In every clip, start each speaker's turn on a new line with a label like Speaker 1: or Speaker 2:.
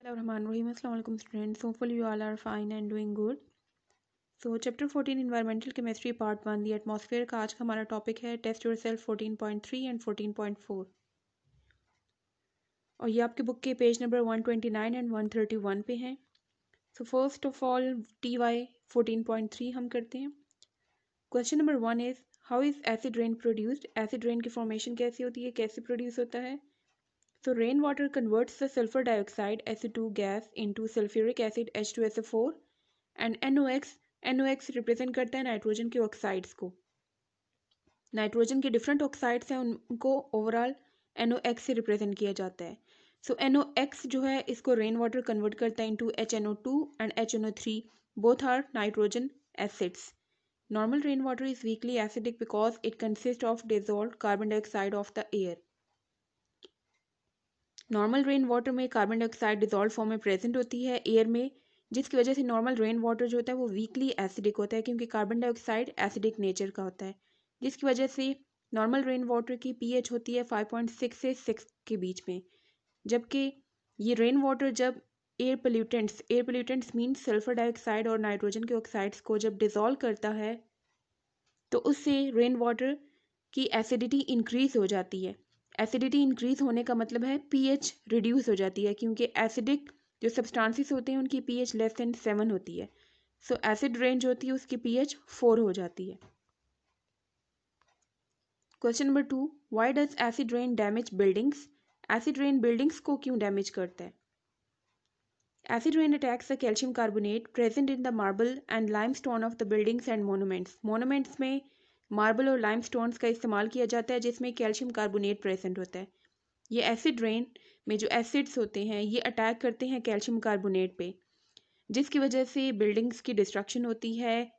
Speaker 1: Bismillahirrahmanirrahim. Assalamu alaikum students. Hopefully you all are fine and doing good. So chapter 14 Environmental Chemistry Part 1 The Atmosphere का आज का हमारा topic है Test Yourself 14.3 and 14.4 और ये आपके बुक के पेज नंबर 129 and 131 पे हैं. So first of all TY 14.3 हम करते हैं. Question number 1 is How is acid rain produced? Acid rain की formation कैसे होती है, कैसे produce होता है? So rainwater converts the sulfur dioxide Su2 gas into sulfuric acid H2SO4 and NOx represent करता है नाइट्रोजन के ऑक्साइड्स को. नाइट्रोजन के डिफरेंट ऑक्साइड्स हैं उनको ओवरऑल NOx से रिप्रेजेंट किया जाता है. सो NOx जो है इसको रेन वाटर कन्वर्ट करता है into HNO2 and HNO3 both are nitrogen acids. Normal rain water is weakly acidic because it consist of dissolved carbon dioxide of the air. Normal rain water में carbon dioxide dissolve form में present होती है air में, जिसकी वजह से normal rain water जो होता है वो वीकली एसिडिक होता है क्योंकि कार्बन डाइऑक्साइड एसिडिक नेचर का होता है, जिसकी वजह से नॉर्मल रेन वाटर की pH होती है 5.6 से 6 के बीच में. जबकि ये रेन वाटर जब air pollutants means sulphur dioxide और नाइट्रोजन के ऑक्साइड्स को जब डिजॉल्व करता है तो उससे रेन वाटर की एसिडिटी इंक्रीज हो जाती है. एसिडिटी इंक्रीज होने का मतलब है pH रिड्यूस हो जाती है क्योंकि एसिडिक जो सब्सटेंसेस होते हैं उनकी pH लेस देन 7 होती है. सो एसिड रेन जो होती है उसकी pH 4 हो जाती है. Question number 2 why does acid rain damage buildings? Acid rain buildings को क्यों डैमेज करता है? Acid rain attacks the calcium carbonate present in the marble and limestone of the buildings and monuments. Monuments में marble और limestones का इस्तेमाल किया जाता है जिसमें कैल्शियम कार्बोनेट प्रेजेंट होता है. ये एसिड रेन में जो एसिड्स होते हैं ये अटैक करते हैं कैल्शियम कार्बोनेट पे, जिसकी वजह से बिल्डिंग्स की डिस्ट्रक्शन होती है.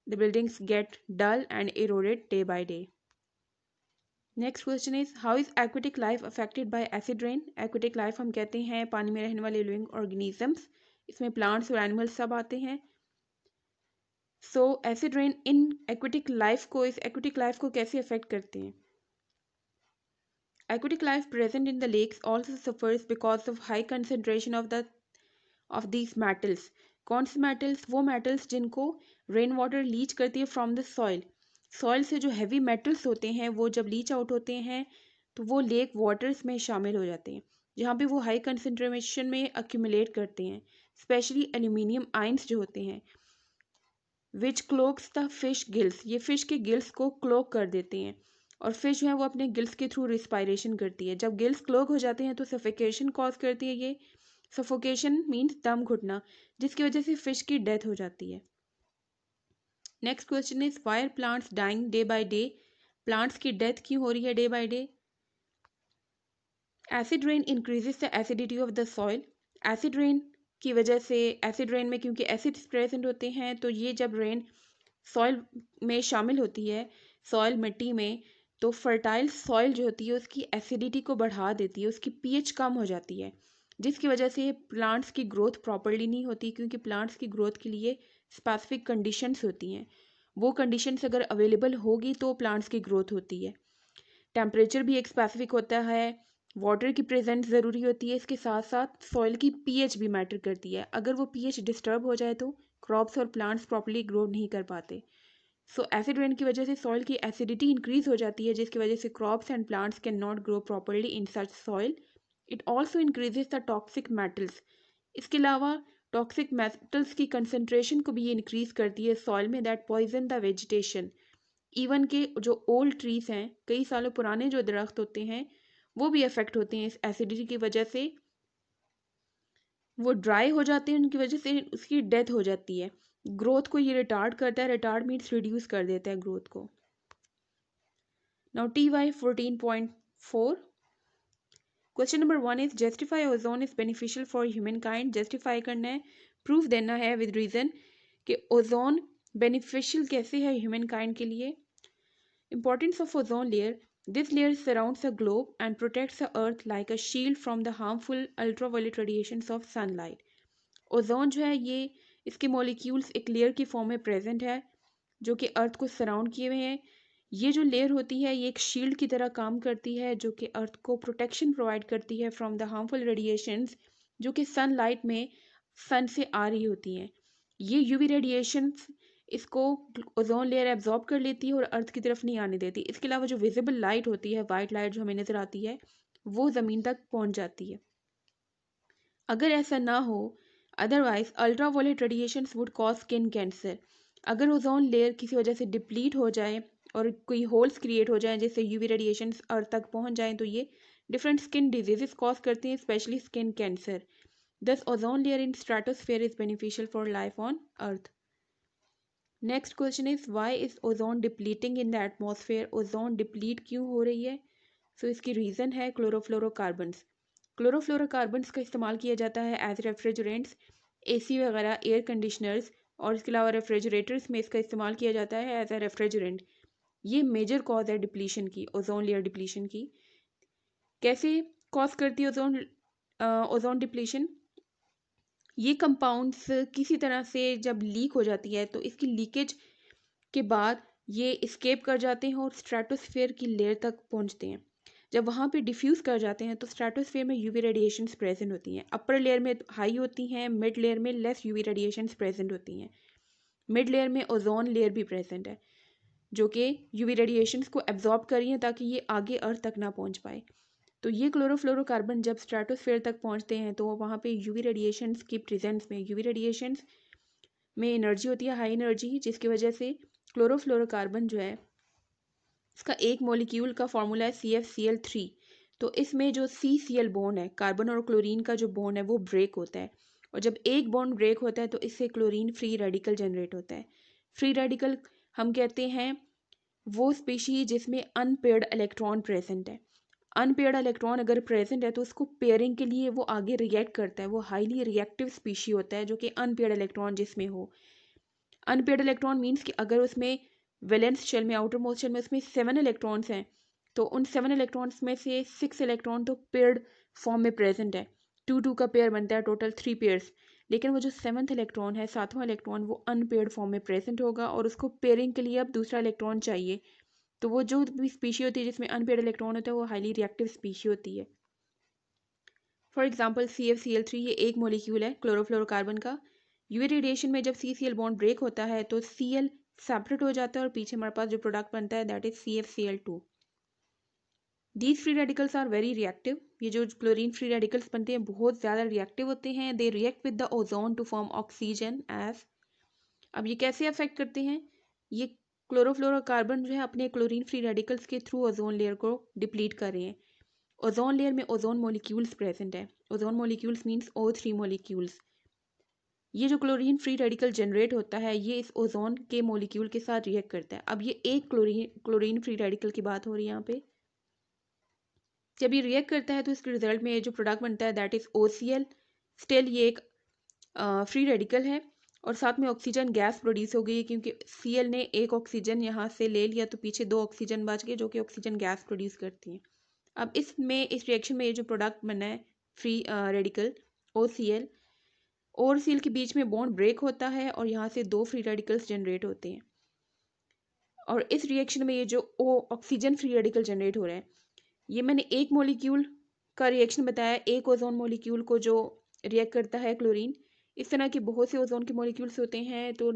Speaker 1: The buildings get dull and eroded day by day. Next question is how is aquatic life affected by acid rain? Aquatic life हम कहते हैं पानी में रहने वाले लिविंग ऑर्गेनिजम्स, इसमें प्लांट्स और एनिमल्स सब आते हैं. So acid rain in aquatic life को कैसे अफेक्ट करते हैं? Aquatic life present in the lakes also suffers because of high concentration of these metals. कौन से metals? वो metals जिनको रेन वाटर लीच करती है फ्रॉम द सॉइल से जो हैवी मेटल्स होते हैं वो जब लीच आउट होते हैं तो वो लेक वाटर्स में शामिल हो जाते हैं जहाँ पे वो हाई कंसनट्रेशन में अक्यूमुलेट करते हैं. स्पेशली एल्यूमिनियम आयंस जो होते हैं विच क्लोक्स द फिश गिल्स, ये फिश के गिल्स को क्लोक कर देते हैं और फिश जो है वो अपने गिल्स के थ्रू रिस्पायरेशन करती है. जब गिल्स क्लोग हो जाते हैं तो सफोकेशन कॉज करती है. ये सफोकेशन मीन्स दम घुटना, जिसकी वजह से फिश की डेथ हो जाती है. Next question is why are plants dying day by day? Plants की डेथ क्यों हो रही है day by day? Acid rain increases the acidity of the soil. Acid rain की वजह से एसिड रेन में क्योंकि एसिड्स प्रेजेंट होते हैं तो ये जब रेन सॉइल में शामिल होती है, सॉइल मिट्टी में, तो फर्टाइल सॉइल जो होती है उसकी एसिडिटी को बढ़ा देती है, उसकी pH कम हो जाती है, जिसकी वजह से प्लांट्स की ग्रोथ प्रॉपरली नहीं होती क्योंकि प्लांट्स की ग्रोथ के लिए स्पेसिफिक कंडीशंस होती हैं. वो कंडीशंस अगर अवेलेबल होगी तो प्लांट्स की ग्रोथ होती है. टेम्परेचर भी एक स्पेसिफिक होता है, वाटर की प्रेजेंस ज़रूरी होती है, इसके साथ साथ सॉइल की pH भी मैटर करती है. अगर वो pH डिस्टर्ब हो जाए तो क्रॉप्स और प्लांट्स प्रॉपरली ग्रो नहीं कर पाते. सो एसिड रेन की वजह से सॉइल की एसिडिटी इंक्रीज हो जाती है जिसकी वजह से crops and plants can not grow properly in such soil. It also increases the toxic metals. इसके अलावा टॉक्सिक मेटल्स की कंसनट्रेशन को भी ये इंक्रीज करती है सॉइल में that poison the vegetation. Even के जो ओल्ड ट्रीज हैं, कई सालों पुराने जो दरख्त होते हैं वो भी अफेक्ट होते हैं इस एसिडिटी की वजह से. वो ड्राई हो जाते हैं, उनकी वजह से उसकी डेथ हो जाती है. ग्रोथ को ये रिटार्ड करता है, रिटार्ड मीन्स रिड्यूस कर देता है ग्रोथ को. Now TY 14.4 question number 1 is justify ozone is beneficial for human kind. Justify करना है, प्रूफ देना है विद रीजन कि ओजोन बेनिफिशियल कैसे है ह्यूमन काइंड के लिए. Importance of ozone layer. This layer surrounds the globe and protects the earth like a shield from the harmful ultraviolet radiations of sunlight. Ozone जो है ये इसके मॉलिक्यूल्स एक लेयर की फॉर्म में प्रेजेंट है जो कि अर्थ को सराउंड किए हुए हैं. ये जो लेयर होती है ये एक शील्ड की तरह काम करती है जो कि अर्थ को प्रोटेक्शन प्रोवाइड करती है फ्रॉम द हार्मफुल रेडिएशंस जो कि सनलाइट में सन से आ रही होती हैं। ये यूवी रेडिएशन इसको ओजोन लेयर एब्जॉर्ब कर लेती है और अर्थ की तरफ नहीं आने देती। इसके अलावा जो विजिबल लाइट होती है, वाइट लाइट जो हमें नज़र आती है, वो ज़मीन तक पहुंच जाती है। अगर ऐसा ना हो, otherwise ultraviolet radiations would cause skin cancer. अगर ओजोन लेयर किसी वजह से डिप्लीट हो जाए और कोई होल्स क्रिएट हो जाए जिससे यूवी रेडिएशंस अर्थ तक पहुंच जाएं, तो ये डिफरेंट स्किन डिजीजेस कॉज करते हैं, specially skin cancer. Thus, ozone layer in stratosphere is beneficial for life on Earth. Next question is, why is ozone depleting in the atmosphere? Ozone deplete क्यों हो रही है? So इसकी reason है chlorofluorocarbons. Chlorofluorocarbons का इस्तेमाल किया जाता है एज रेफ्रिजरेंट्स, एसी वगैरह, एयर कंडीशनर्स, और इसके अलावा रेफ्रिजरेटर्स में इसका इस्तेमाल किया जाता है एज ए रेफ्रिजरेंट। ये मेजर कॉज है डिप्लीशन की, ओजोन लेयर डिप्लीशन की। कैसे कॉज करती है ओजोन डिप्लीशन? ये कंपाउंड्स किसी तरह से जब लीक हो जाती है तो इसकी लीकेज के बाद ये इस्केप कर जाते हैं और स्ट्रेटोस्फेयर की लेयर तक पहुंचते हैं। जब वहाँ पे डिफ्यूज़ कर जाते हैं तो स्ट्रेटोस्फेयर में यूवी रेडिएशंस प्रेजेंट होती हैं। अपर लेयर में हाई होती हैं, मिड लेयर में लेस यूवी रेडिएशंस प्रेजेंट होती हैं। मिड लेयर में ओजोन लेयर भी प्रेजेंट है जो कि यूवी रेडिएशंस को एब्जॉर्ब कर रही हैं ताकि ये आगे अर्थ तक ना पहुँच पाए। तो ये क्लोरोफ्लोरोकार्बन जब स्ट्रेटोस्फेयर तक पहुंचते हैं तो वहाँ पे यूवी रेडिएशंस की प्रेजेंस में, यूवी रेडिएशंस में एनर्जी होती है, हाई एनर्जी, जिसकी वजह से क्लोरोफ्लोरोकार्बन जो है इसका एक मॉलिक्यूल का फॉर्मूला है CfCl3। तो इसमें जो CCl बॉन्ड है, कार्बन और क्लोरीन का जो बॉन्ड है वो ब्रेक होता है, और जब एक बॉन्ड ब्रेक होता है तो इससे क्लोरीन फ्री रेडिकल जनरेट होता है। फ्री रेडिकल हम कहते हैं वो स्पीशीज जिसमें अनपेयर्ड इलेक्ट्रॉन प्रेजेंट है। अनपेयर्ड इलेक्ट्रॉन अगर प्रेजेंट है तो उसको पेयरिंग के लिए वो आगे रिएक्ट करता है, वो हाईली रिएक्टिव स्पीशी होता है जो कि अनपेयर्ड इलेक्ट्रॉन जिसमें हो। अनपेयर्ड इलेक्ट्रॉन मीन्स कि अगर उसमें वैलेंस शेल में, आउटर मोस्ट शेल में उसमें 7 इलेक्ट्रॉन्स हैं तो उन 7 इलेक्ट्रॉन्स में से 6 इलेक्ट्रॉन तो पेयर्ड फॉर्म में प्रेजेंट है, 2 का पेयर बनता है, टोटल 3 पेयर्स। लेकिन वो जो 7th इलेक्ट्रॉन है, 7वां इलेक्ट्रॉन, वो अनपेयर्ड फॉर्म में प्रेजेंट होगा और उसको पेयरिंग के लिए अब दूसरा इलेक्ट्रॉन चाहिए। तो वो जो भी स्पीशी होती है जिसमें अनपेयर्ड इलेक्ट्रॉन होता है वो हाईली रिएक्टिव स्पीशी होती है। फॉर एग्जाम्पल CfCl3 ये एक मॉलिक्यूल है क्लोरोफ्लोरोकार्बन का। यूवी रेडिएशन में जब CCl बॉन्ड ब्रेक होता है तो Cl सेपरेट हो जाता है और पीछे हमारे पास जो प्रोडक्ट बनता है that is CfCl2। These free radicals are very reactive. ये जो क्लोरीन फ्री रेडिकल्स बनते हैं बहुत ज़्यादा रिएक्टिव होते हैं। They react with the ozone to form oxygen as. अब ये कैसे अफेक्ट करते हैं? ये क्लोरोफ्लोरोकार्बन जो है अपने क्लोरीन फ्री रेडिकल्स के थ्रू ओजोन लेयर को डिप्लीट कर रहे हैं। ओजोन लेयर में ओजोन मॉलिक्यूल्स प्रेजेंट है। Ozone molecules means O3 molecules. ये जो क्लोरीन फ्री रेडिकल जनरेट होता है ये इस ओजोन के मॉलिक्यूल के साथ रिएक्ट करता है। अब ये एक क्लोरीन फ्री रेडिकल की बात हो रही है यहाँ पे। जब ये रिएक्ट करता है तो इसके रिजल्ट में ये जो प्रोडक्ट बनता है दैट इज OCl। स्टिल ये एक फ्री रेडिकल है और साथ में ऑक्सीजन गैस प्रोड्यूस हो गई है क्योंकि Cl ने एक ऑक्सीजन यहाँ से ले लिया तो पीछे 2 ऑक्सीजन बच गए जो कि ऑक्सीजन गैस प्रोड्यूस करती हैं। अब इस रिएक्शन में ये जो प्रोडक्ट बना है फ्री रेडिकल OCl और Cl के बीच में बॉन्ड ब्रेक होता है और यहाँ से 2 फ्री रेडिकल्स जनरेट होते हैं। और इस रिएक्शन में ये जो ऑक्सीजन फ्री रेडिकल जनरेट हो रहा है, ये मैंने एक मॉलिक्यूल का रिएक्शन बताया, एक ओजोन मॉलिक्यूल को जो रिएक्ट करता है क्लोरीन। इस तरह के बहुत से ओजोन के मॉलिक्यूल्स होते हैं, तो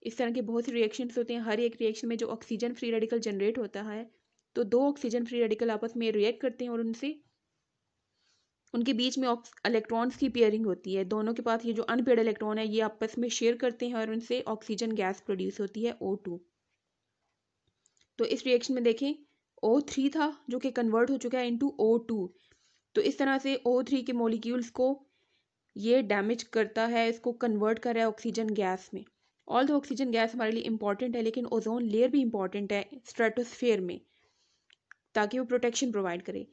Speaker 1: इस तरह के बहुत से रिएक्शंस होते हैं। हर एक रिएक्शन में जो ऑक्सीजन फ्री रेडिकल जनरेट होता है तो 2 ऑक्सीजन फ्री रेडिकल आपस में रिएक्ट करते हैं और उनके बीच में इलेक्ट्रॉन्स की पेयरिंग होती है। दोनों के पास ये जो अनपेयर्ड इलेक्ट्रॉन है ये आपस में शेयर करते हैं और उनसे ऑक्सीजन गैस प्रोड्यूस होती है O2। तो इस रिएक्शन में देखें O3 था जो कि कन्वर्ट हो चुका है इनटू O2। तो इस तरह से O3 के मॉलिक्यूल्स को ये डैमेज करता है, इसको कन्वर्ट कर रहा है ऑक्सीजन गैस में। ऑल दो ऑक्सीजन गैस हमारे लिए इंपॉर्टेंट है लेकिन ओजोन लेयर भी इंपॉर्टेंट है स्ट्रेटोस्फेयर में ताकि वो प्रोटेक्शन प्रोवाइड करे।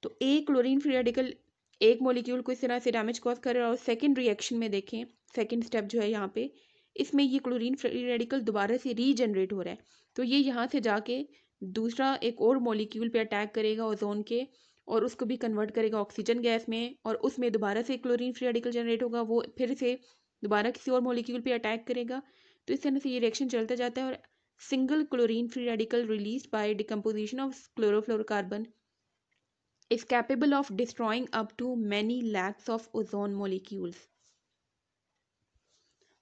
Speaker 1: तो एक क्लोरीन फ्री रेडिकल एक मॉलिक्यूल को इस तरह से डैमेज कॉज कर रहा है और सेकेंड रिएक्शन में देखें, सेकेंड स्टेप जो है यहाँ पे, इसमें ये क्लोरीन फ्री रेडिकल दोबारा से रीजनरेट हो रहा है। तो ये यहाँ से जाके दूसरा एक और मॉलिक्यूल पे अटैक करेगा ओजोन के और उसको भी कन्वर्ट करेगा ऑक्सीजन गैस में और उसमें दोबारा से क्लोरीन फ्री रेडिकल जनरेट होगा, वो फिर से दोबारा किसी और मॉलिक्यूल पे अटैक करेगा। तो इस तरह से ये रिएक्शन चलता जाता है और single chlorine free radical release by decomposition of chlorofluorocarbon is capable of destroying up to many lakhs of ozone molecules.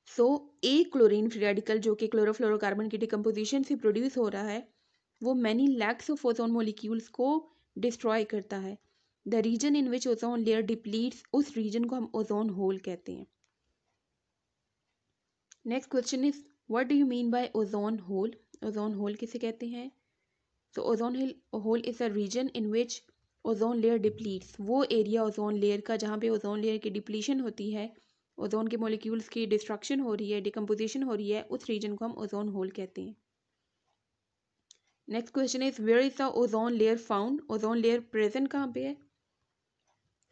Speaker 1: सो एक क्लोरीन फ्री रेडिकल जो कि क्लोरोफ्लोरोकार्बन की डिकम्पोजिशन से प्रोड्यूस हो रहा है वो many lakhs of ozone molecules को डिस्ट्रॉय करता है. The region in which ozone layer depletes, उस रीजन को हम ओजोन होल कहते हैं. Next question is what do you mean by ozone hole. Ozone hole किसे कहते हैं. तो ozone hole is a region in which ozone layer depletes, वो एरिया ओजोन लेयर का जहाँ पे ओजोन लेयर की डिप्लीशन होती है, ओजोन के मॉलिक्यूल्स की डिस्ट्रक्शन हो रही है, डिकम्पोजिशन हो रही है, उस रीजन को हम ओजोन होल कहते हैं. Next question is where is the ozone layer found. Ozone layer present कहाँ पे है.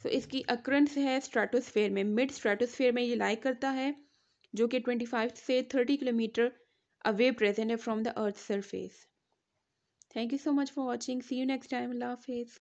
Speaker 1: सो इसकी अक्रेंस है स्ट्रेटोस्फेयर में, मिड स्ट्रेटोस्फेयर में ये लाई करता है जो कि 25 से 30 किलोमीटर अवे प्रेजेंट है from the earth surface. Thank you so much for watching. See you next time. अल्लाह हाफिज़.